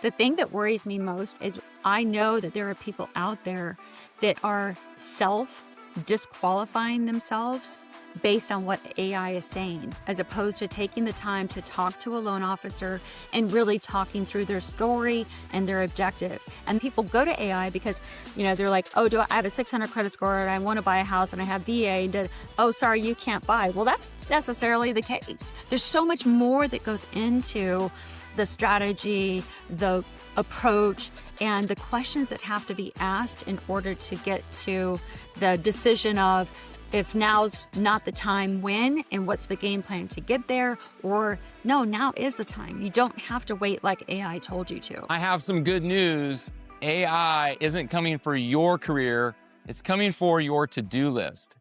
The thing that worries me most is I know that there are people out there that are self disqualifying themselves based on what AI is saying, as opposed to taking the time to talk to a loan officer and really talking through their story and their objective. And people go to AI because, they're like, oh, I have a 600 credit score and I want to buy a house and I have VA and oh, sorry, you can't buy. Well, that's necessarily the case. There's so much more that goes into the strategy, the approach, and the questions that have to be asked in order to get to the decision of if now's not the time, when, and what's the game plan to get there, or no, now is the time. You don't have to wait like AI told you to. I have some good news. AI isn't coming for your career, it's coming for your to-do list.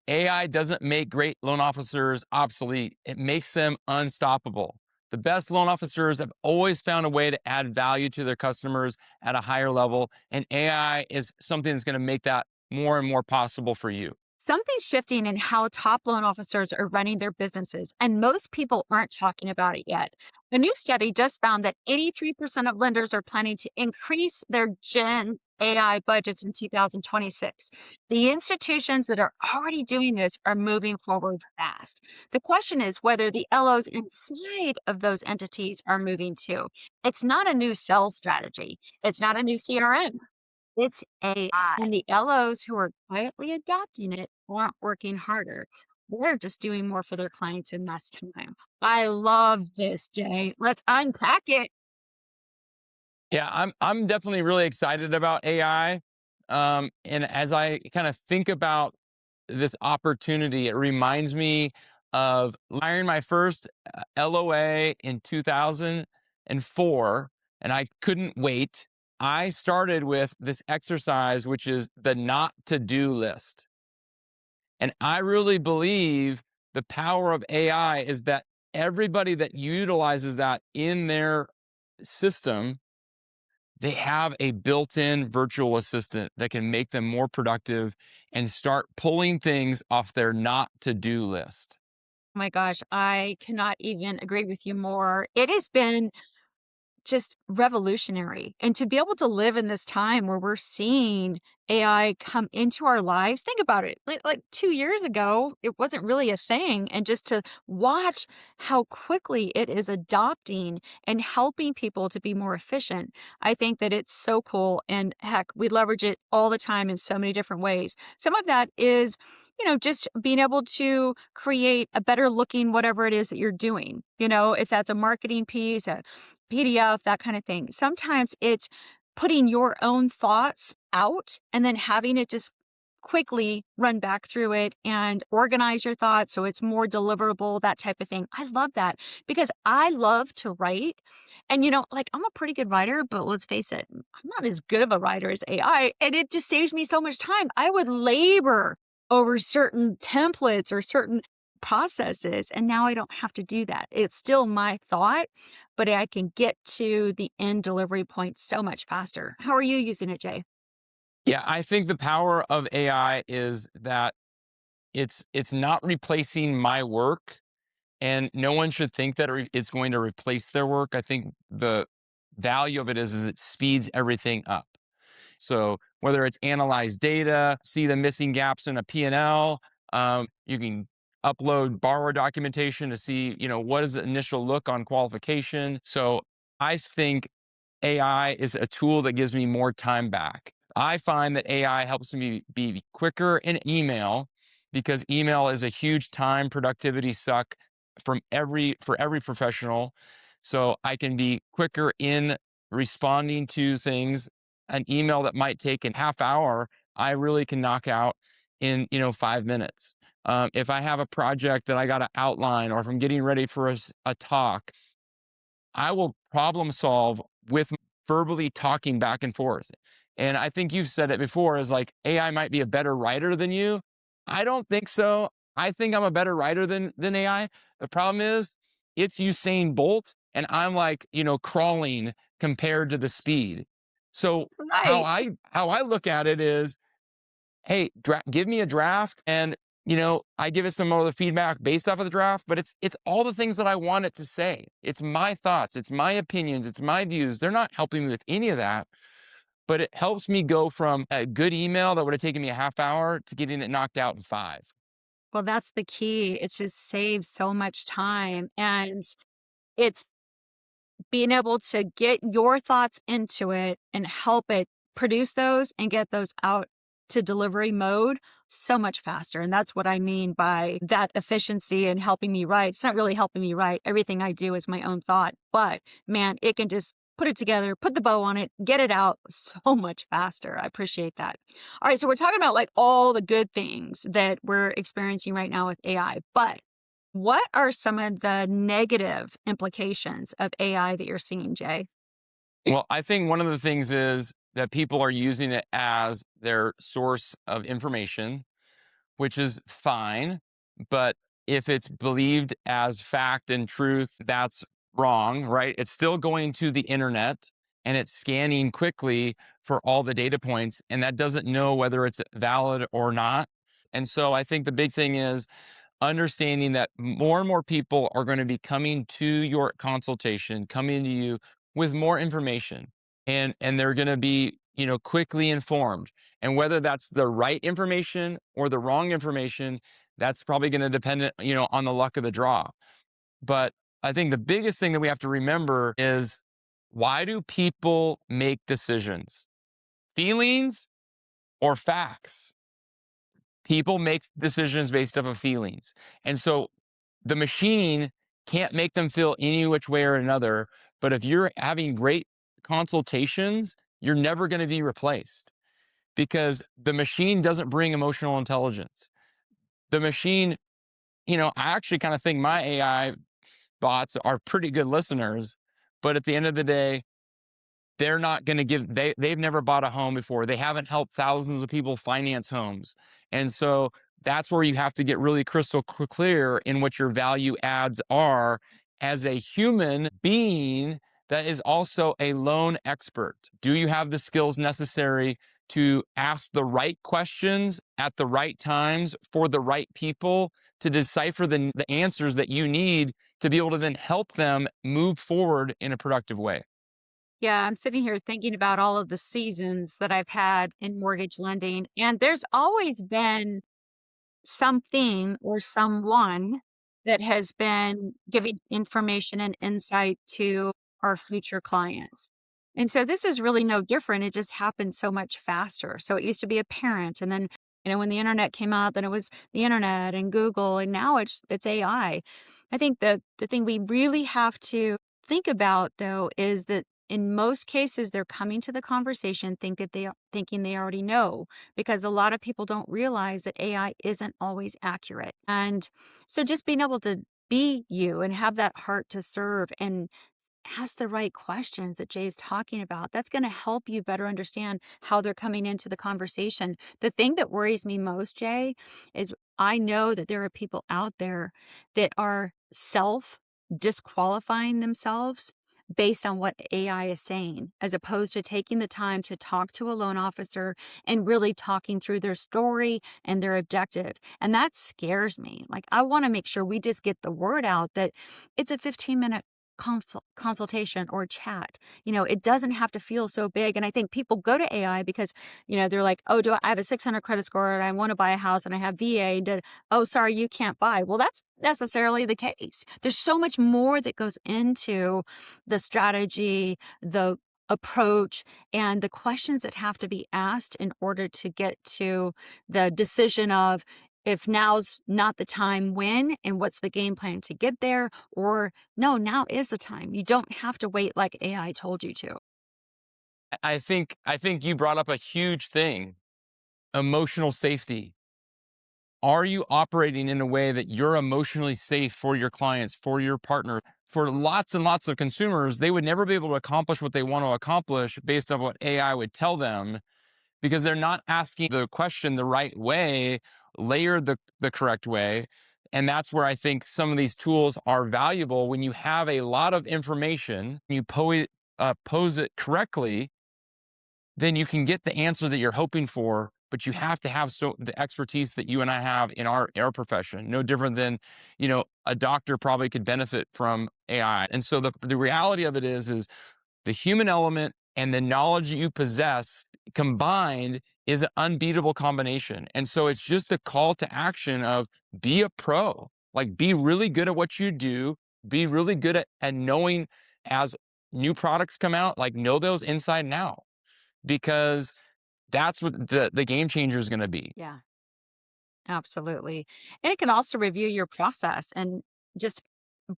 AI doesn't make great loan officers obsolete, it makes them unstoppable. The best loan officers have always found a way to add value to their customers at a higher level, and AI is something that's going to make that more and more possible for you. Something's shifting in how top loan officers are running their businesses, and most people aren't talking about it yet. A new study just found that 83% of lenders are planning to increase their Gen AI budgets in 2026. The institutions that are already doing this are moving forward fast. The question is whether the LOs inside of those entities are moving too. It's not a new sales strategy. It's not a new CRM. It's AI. And the LOs who are quietly adopting it aren't working harder. They're just doing more for their clients in less time. I love this, Jay. Let's unpack it. Yeah, I'm definitely really excited about AI. And as I kind of think about this opportunity, it reminds me of hiring my first LOA in 2004, and I couldn't wait. I started with this exercise, which is the not to do list. And I really believe the power of AI is that everybody that utilizes that in their system, they have a built-in virtual assistant that can make them more productive and start pulling things off their not to-do list. Oh my gosh, I cannot even agree with you more. It has been just revolutionary. And to be able to live in this time where we're seeing AI come into our lives, think about it. Like 2 years ago, it wasn't really a thing. And just to watch how quickly it is adopting and helping people to be more efficient, I think that it's so cool. And heck, we leverage it all the time in so many different ways. Some of that is just being able to create a better looking whatever it is that you're doing. If that's a marketing piece, a PDF, that kind of thing. Sometimes it's putting your own thoughts out and then having it just quickly run back through it and organize your thoughts so it's more deliverable, that type of thing. I love that because I love to write. And, I'm a pretty good writer, but let's face it, I'm not as good of a writer as AI. And it just saves me so much time. I would labor over certain templates or certain processes. And now I don't have to do that. It's still my thought, but I can get to the end delivery point so much faster. How are you using it, Jay? Yeah, I think the power of AI is that it's not replacing my work, and no one should think that it's going to replace their work. I think the value of it is it speeds everything up. So whether it's analyze data, see the missing gaps in a P&L, you can upload borrower documentation to see, what is the initial look on qualification. So I think AI is a tool that gives me more time back. I find that AI helps me be quicker in email because email is a huge time productivity suck for every professional. So I can be quicker in responding to things. An email that might take a half hour, I really can knock out in 5 minutes. If I have a project that I got to outline, or if I'm getting ready for a talk, I will problem solve with verbally talking back and forth. And I think you've said it before, is like AI might be a better writer than you. I don't think so. I think I'm a better writer than AI. The problem is it's Usain Bolt and I'm like, crawling compared to the speed. So how Right. I look at it is, hey, give me a draft and I give it some other feedback based off of the draft, but it's all the things that I want it to say. It's my thoughts, it's my opinions, it's my views. They're not helping me with any of that, but it helps me go from a good email that would have taken me a half hour to getting it knocked out in 5. Well, that's the key. It just saves so much time, and it's being able to get your thoughts into it and help it produce those and get those out to delivery mode so much faster. And that's what I mean by that efficiency and helping me write. It's not really helping me write. Everything I do is my own thought, but man, it can just put it together, put the bow on it, get it out so much faster. I appreciate that. All right. So we're talking about like all the good things that we're experiencing right now with AI, but what are some of the negative implications of AI that you're seeing, Jay? Well, I think one of the things is that people are using it as their source of information, which is fine. But if it's believed as fact and truth, that's wrong, right? It's still going to the internet and it's scanning quickly for all the data points, and that doesn't know whether it's valid or not. And so I think the big thing is understanding that more and more people are going to be coming to your consultation, coming to you with more information, and they're going to be, quickly informed. And whether that's the right information or the wrong information, that's probably going to depend, on the luck of the draw. But I think the biggest thing that we have to remember is, why do people make decisions? Feelings or facts? People make decisions based off of feelings. And so the machine can't make them feel any which way or another. But if you're having great consultations, you're never going to be replaced, because the machine doesn't bring emotional intelligence. The machine, I actually kind of think my AI bots are pretty good listeners, but at the end of the day, they're not going to they've never bought a home before. They haven't helped thousands of people finance homes. And so that's where you have to get really crystal clear in what your value adds are as a human being that is also a loan expert. Do you have the skills necessary to ask the right questions at the right times for the right people to decipher the answers that you need to be able to then help them move forward in a productive way? Yeah, I'm sitting here thinking about all of the seasons that I've had in mortgage lending, and there's always been something or someone that has been giving information and insight to our future clients. And so this is really no different. It just happened so much faster. So it used to be a parent, and then when the internet came out, then it was the internet and Google, and now it's AI. I think the thing we really have to think about though is that in most cases they're coming to the conversation thinking they already know, because a lot of people don't realize that AI isn't always accurate. And so just being able to be you and have that heart to serve and ask the right questions that Jay's talking about, that's going to help you better understand how they're coming into the conversation. The thing that worries me most, Jay, is I know that there are people out there that are self disqualifying themselves based on what AI is saying, as opposed to taking the time to talk to a loan officer and really talking through their story and their objective. And that scares me. Like, I want to make sure we just get the word out that it's a 15-minute consultation or chat. It doesn't have to feel so big. And I think people go to AI because, they're like, oh, I have a 600 credit score and I want to buy a house and I have VA. Oh, sorry, you can't buy. Well, that's necessarily the case. There's so much more that goes into the strategy, the approach, and the questions that have to be asked in order to get to the decision of, if now's not the time, when, and what's the game plan to get there, or no, now is the time. You don't have to wait like AI told you to. I think you brought up a huge thing: emotional safety. Are you operating in a way that you're emotionally safe for your clients, for your partner? For lots and lots of consumers, they would never be able to accomplish what they want to accomplish based on what AI would tell them, because they're not asking the question the right way, layered the correct way. And that's where I think some of these tools are valuable. When you have a lot of information, you pose it correctly, then you can get the answer that you're hoping for but you have to have the expertise that you and I have in our profession. No different than, a doctor probably could benefit from AI. And so the reality of it is the human element and the knowledge you possess combined is an unbeatable combination. And so it's just a call to action of be a pro, like be really good at what you do, be really good at knowing as new products come out, like know those inside and out, because that's what the game changer is going to be. Yeah. Absolutely. And it can also review your process and just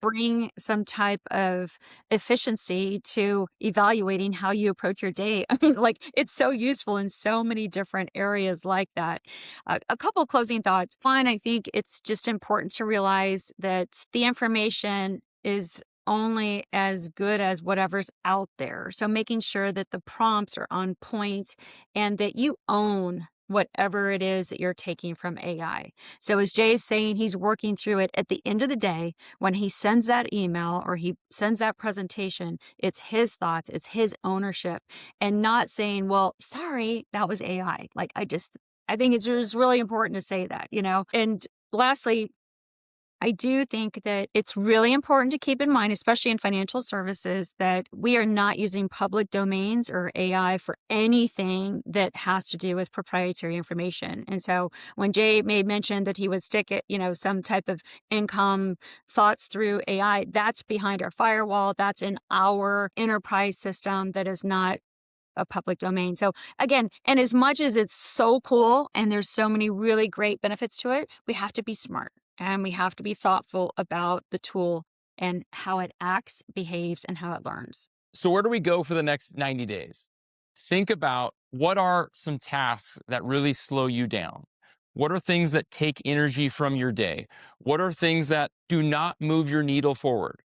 bring some type of efficiency to evaluating how you approach your day. I mean, like it's so useful in so many different areas like that. A couple closing thoughts. One, I think it's just important to realize that the information is only as good as whatever's out there. So making sure that the prompts are on point and that you own whatever it is that you're taking from AI. So as Jay is saying, he's working through it. At the end of the day, when he sends that email or he sends that presentation, it's his thoughts, it's his ownership, and not saying, well, sorry, that was AI. I think it's just really important to say that, you know? And lastly, I do think that it's really important to keep in mind, especially in financial services, that we are not using public domains or AI for anything that has to do with proprietary information. And so when Jay made mention that he would stick it, some type of income thoughts through AI, that's behind our firewall. That's in our enterprise system that is not a public domain. So again, and as much as it's so cool and there's so many really great benefits to it, we have to be smart and we have to be thoughtful about the tool and how it acts, behaves, and how it learns. So where do we go for the next 90 days? Think about what are some tasks that really slow you down? What are things that take energy from your day? What are things that do not move your needle forward?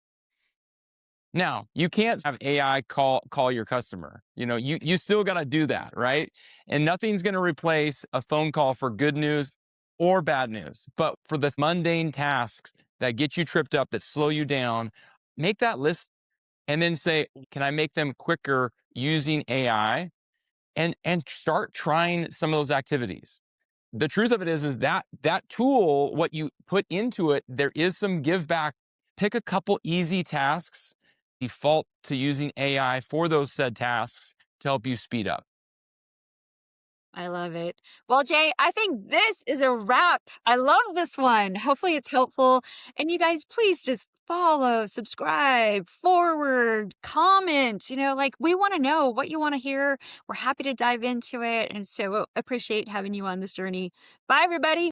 Now, you can't have AI call your customer. You still got to do that, right? And nothing's going to replace a phone call for good news or bad news. But for the mundane tasks that get you tripped up, that slow you down, make that list and then say, can I make them quicker using AI? And start trying some of those activities. The truth of it is that tool, what you put into it, there is some give back. Pick a couple easy tasks, default to using AI for those said tasks to help you speed up. I love it. Well, Jay, I think this is a wrap. I love this one. Hopefully it's helpful. And you guys, please just follow, subscribe, forward, comment. We want to know what you want to hear. We're happy to dive into it. And so appreciate having you on this journey. Bye, everybody.